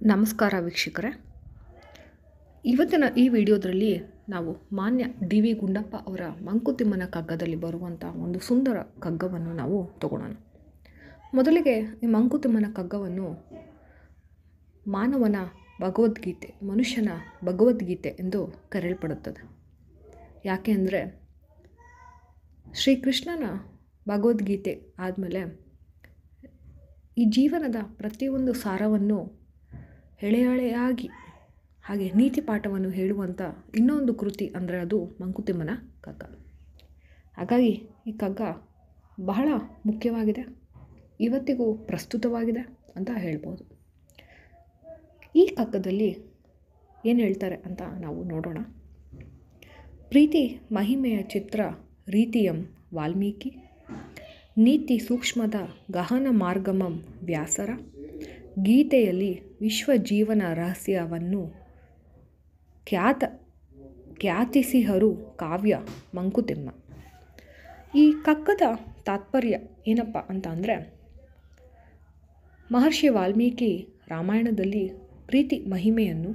ನಮಸ್ಕಾರ ವೀಕ್ಷಕರೇ. ಇವತ್ತಿನ ಈ ವಿಡಿಯೋದಲ್ಲಿ ನಾವು ಮಾನ್ಯ ಡಿ ವಿ ಗುಂಡಪ್ಪ ಅವರ ಮಂಕುತಿಮ್ಮನ ಕಗ್ಗದಲ್ಲಿ ಬರುವಂಥ ಒಂದು ಸುಂದರ ಕಗ್ಗವನ್ನು ನಾವು ತಗೊಳ್ಳೋಣ. ಮೊದಲಿಗೆ ಈ ಮಂಕುತಿಮ್ಮನ ಕಗ್ಗವನ್ನು ಮಾನವನ ಭಗವದ್ಗೀತೆ, ಮನುಷ್ಯನ ಭಗವದ್ಗೀತೆ ಎಂದು ಕರೆಯಲ್ಪಡುತ್ತದೆ. ಯಾಕೆ ಅಂದರೆ ಶ್ರೀಕೃಷ್ಣನ ಭಗವದ್ಗೀತೆ ಆದಮೇಲೆ ಈ ಜೀವನದ ಪ್ರತಿಯೊಂದು ಸಾರವನ್ನು ಎಳೆಯಾಗಿ ಹಾಗೆ ನೀತಿ ಪಾಠವನ್ನು ಹೇಳುವಂಥ ಇನ್ನೊಂದು ಕೃತಿ ಅಂದರೆ ಅದು ಮಂಕುತಿಮ್ಮನ ಕಗ್ಗ. ಹಾಗಾಗಿ ಈ ಕಗ್ಗ ಬಹಳ ಮುಖ್ಯವಾಗಿದೆ, ಇವತ್ತಿಗೂ ಪ್ರಸ್ತುತವಾಗಿದೆ ಅಂತ ಹೇಳ್ಬೋದು. ಈ ಕಗ್ಗದಲ್ಲಿ ಏನು ಹೇಳ್ತಾರೆ ಅಂತ ನಾವು ನೋಡೋಣ. ಪ್ರೀತಿ ಮಹಿಮೆಯ ಚಿತ್ರ ರೀತಿಯಂ ವಾಲ್ಮೀಕಿ, ನೀತಿ ಸೂಕ್ಷ್ಮದ ಗಹನ ಮಾರ್ಗಮಂ ವ್ಯಾಸರ, ಗೀತೆಯಲ್ಲಿ ವಿಶ್ವಜೀವನ ರಹಸ್ಯವನ್ನು ಖ್ಯಾತಿಸಿಹರು ಕಾವ್ಯ ಮಂಕುತಿಮ್ಮ. ಈ ಕಗ್ಗದ ತಾತ್ಪರ್ಯ ಏನಪ್ಪ ಅಂತ ಅಂದರೆ, ಮಹರ್ಷಿ ವಾಲ್ಮೀಕಿ ರಾಮಾಯಣದಲ್ಲಿ ಪ್ರೀತಿ ಮಹಿಮೆಯನ್ನು,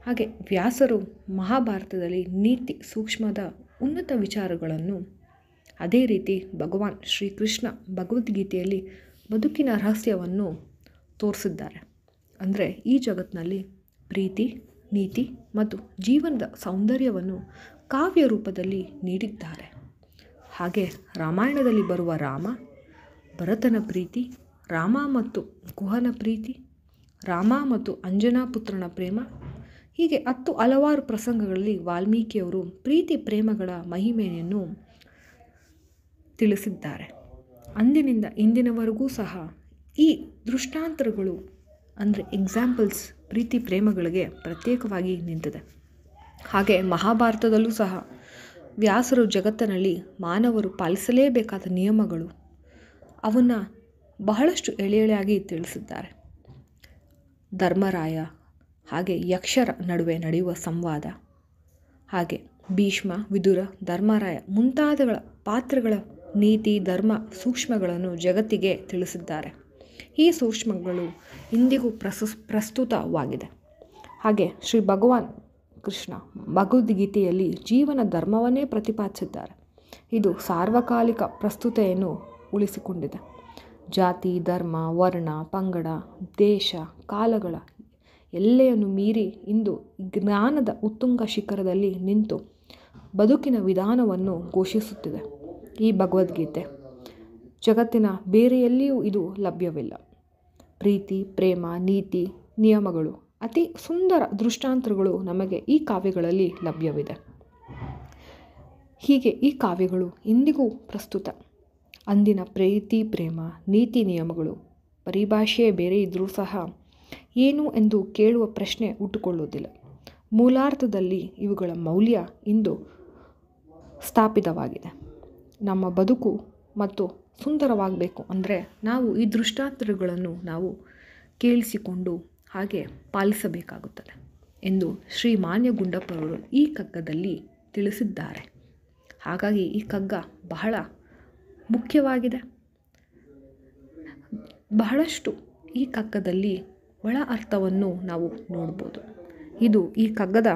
ಹಾಗೆ ವ್ಯಾಸರು ಮಹಾಭಾರತದಲ್ಲಿ ನೀತಿ ಸೂಕ್ಷ್ಮದ ಉನ್ನತ ವಿಚಾರಗಳನ್ನು, ಅದೇ ರೀತಿ ಭಗವಾನ್ ಶ್ರೀಕೃಷ್ಣ ಭಗವದ್ಗೀತೆಯಲ್ಲಿ ಬದುಕಿನ ರಹಸ್ಯವನ್ನು ತೋರಿಸಿದ್ದಾರೆ. ಅಂದರೆ ಈ ಜಗತ್ತಿನಲ್ಲಿ ಪ್ರೀತಿ, ನೀತಿ ಮತ್ತು ಜೀವನದ ಸೌಂದರ್ಯವನ್ನು ಕಾವ್ಯ ರೂಪದಲ್ಲಿ ನೀಡಿದ್ದಾರೆ. ಹಾಗೆ ರಾಮಾಯಣದಲ್ಲಿ ಬರುವ ರಾಮ, ಭರತನ ಪ್ರೀತಿ, ರಾಮ ಮತ್ತು ಕುಹನ ಪ್ರೀತಿ, ರಾಮ ಮತ್ತು ಅಂಜನಾ ಪುತ್ರನ ಪ್ರೇಮ, ಹೀಗೆ ಹಲವಾರು ಪ್ರಸಂಗಗಳಲ್ಲಿ ವಾಲ್ಮೀಕಿಯವರು ಪ್ರೀತಿ ಪ್ರೇಮಗಳ ಮಹಿಮೆಯನ್ನು ತಿಳಿಸಿದ್ದಾರೆ. ಅಂದಿನಿಂದ ಇಂದಿನವರೆಗೂ ಸಹ ಈ ದೃಷ್ಟಾಂತಗಳು ಅಂದರೆ ಎಕ್ಸಾಂಪಲ್ಸ್ ಪ್ರೀತಿ ಪ್ರೇಮಗಳಿಗೆ ಪ್ರತ್ಯೇಕವಾಗಿ ನಿಂತಿದೆ. ಹಾಗೆ ಮಹಾಭಾರತದಲ್ಲೂ ಸಹ ವ್ಯಾಸರು ಜಗತ್ತಿನಲ್ಲಿ ಮಾನವರು ಪಾಲಿಸಲೇಬೇಕಾದ ನಿಯಮಗಳು ಅವನ್ನು ಬಹಳಷ್ಟು ಎಳೆಯಾಗಿ ತಿಳಿಸಿದ್ದಾರೆ. ಧರ್ಮರಾಯ ಹಾಗೆ ಯಕ್ಷರ ನಡುವೆ ನಡೆಯುವ ಸಂವಾದ, ಹಾಗೆ ಭೀಷ್ಮ, ವಿದುರ, ಧರ್ಮರಾಯ ಮುಂತಾದಗಳ ಪಾತ್ರಗಳ ನೀತಿ ಧರ್ಮ ಸೂಕ್ಷ್ಮಗಳನ್ನು ಜಗತ್ತಿಗೆ ತಿಳಿಸಿದ್ದಾರೆ. ಈ ಸೂಕ್ಷ್ಮಗಳು ಇಂದಿಗೂ ಪ್ರಸ್ತುತವಾಗಿದೆ. ಹಾಗೆ ಶ್ರೀ ಭಗವಾನ್ ಕೃಷ್ಣ ಭಗವದ್ಗೀತೆಯಲ್ಲಿ ಜೀವನ ಧರ್ಮವನ್ನೇ ಪ್ರತಿಪಾದಿಸಿದ್ದಾರೆ. ಇದು ಸಾರ್ವಕಾಲಿಕ ಪ್ರಸ್ತುತೆಯನ್ನು ಉಳಿಸಿಕೊಂಡಿದೆ. ಜಾತಿ, ಧರ್ಮ, ವರ್ಣ, ಪಂಗಡ, ದೇಶ, ಕಾಲಗಳ ಎಲ್ಲೆಯನ್ನು ಮೀರಿ ಇಂದು ಜ್ಞಾನದ ಉತ್ತುಂಗ ಶಿಖರದಲ್ಲಿ ನಿಂತು ಬದುಕಿನ ವಿಧಾನವನ್ನು ಘೋಷಿಸುತ್ತಿದೆ. ಈ ಭಗವದ್ಗೀತೆ ಜಗತ್ತಿನ ಬೇರೆ ಎಲ್ಲಿಯೂ ಇದು ಲಭ್ಯವಿಲ್ಲ. ಪ್ರೀತಿ, ಪ್ರೇಮ, ನೀತಿ, ನಿಯಮಗಳು, ಅತಿ ಸುಂದರ ದೃಷ್ಟಾಂತಗಳು ನಮಗೆ ಈ ಕಾವ್ಯಗಳಲ್ಲಿ ಲಭ್ಯವಿದೆ. ಹೀಗೆ ಈ ಕಾವ್ಯಗಳು ಇಂದಿಗೂ ಪ್ರಸ್ತುತ. ಅಂದಿನ ಪ್ರೀತಿ, ಪ್ರೇಮ, ನೀತಿ, ನಿಯಮಗಳು ಪರಿಭಾಷೆಯೇ ಬೇರೆ ಇದ್ದರೂ ಸಹ ಏನು ಎಂದು ಕೇಳುವ ಪ್ರಶ್ನೆ ಹುಟ್ಟುಕೊಳ್ಳುವುದಿಲ್ಲ. ಮೂಲಾರ್ಥದಲ್ಲಿ ಇವುಗಳ ಮೌಲ್ಯ ಇಂದು ಸ್ಥಾಪಿತವಾಗಿದೆ. ನಮ್ಮ ಬದುಕು ಮತ್ತು ಸುಂದರವಾಗಬೇಕು ಅಂದರೆ ನಾವು ಈ ದೃಷ್ಟಾಂತಗಳನ್ನು ನಾವು ಕೇಳಿಸಿಕೊಂಡು ಹಾಗೆ ಪಾಲಿಸಬೇಕಾಗುತ್ತದೆ ಎಂದು ಶ್ರೀ ಮಾನ್ಯ ಗುಂಡಪ್ಪರವರು ಈ ಕಗ್ಗದಲ್ಲಿ ತಿಳಿಸಿದ್ದಾರೆ. ಹಾಗಾಗಿ ಈ ಕಗ್ಗ ಬಹಳ ಮುಖ್ಯವಾಗಿದೆ. ಬಹಳಷ್ಟು ಈ ಕಗ್ಗದಲ್ಲಿ ಒಳ ಅರ್ಥವನ್ನು ನಾವು ನೋಡ್ಬೋದು. ಇದು ಈ ಕಗ್ಗದ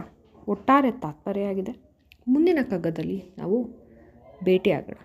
ಒಟ್ಟಾರೆ ತಾತ್ಪರ್ಯ ಆಗಿದೆ. ಮುಂದಿನ ಕಗ್ಗದಲ್ಲಿ ನಾವು ಭೇಟಿಯಾಗೋಣ.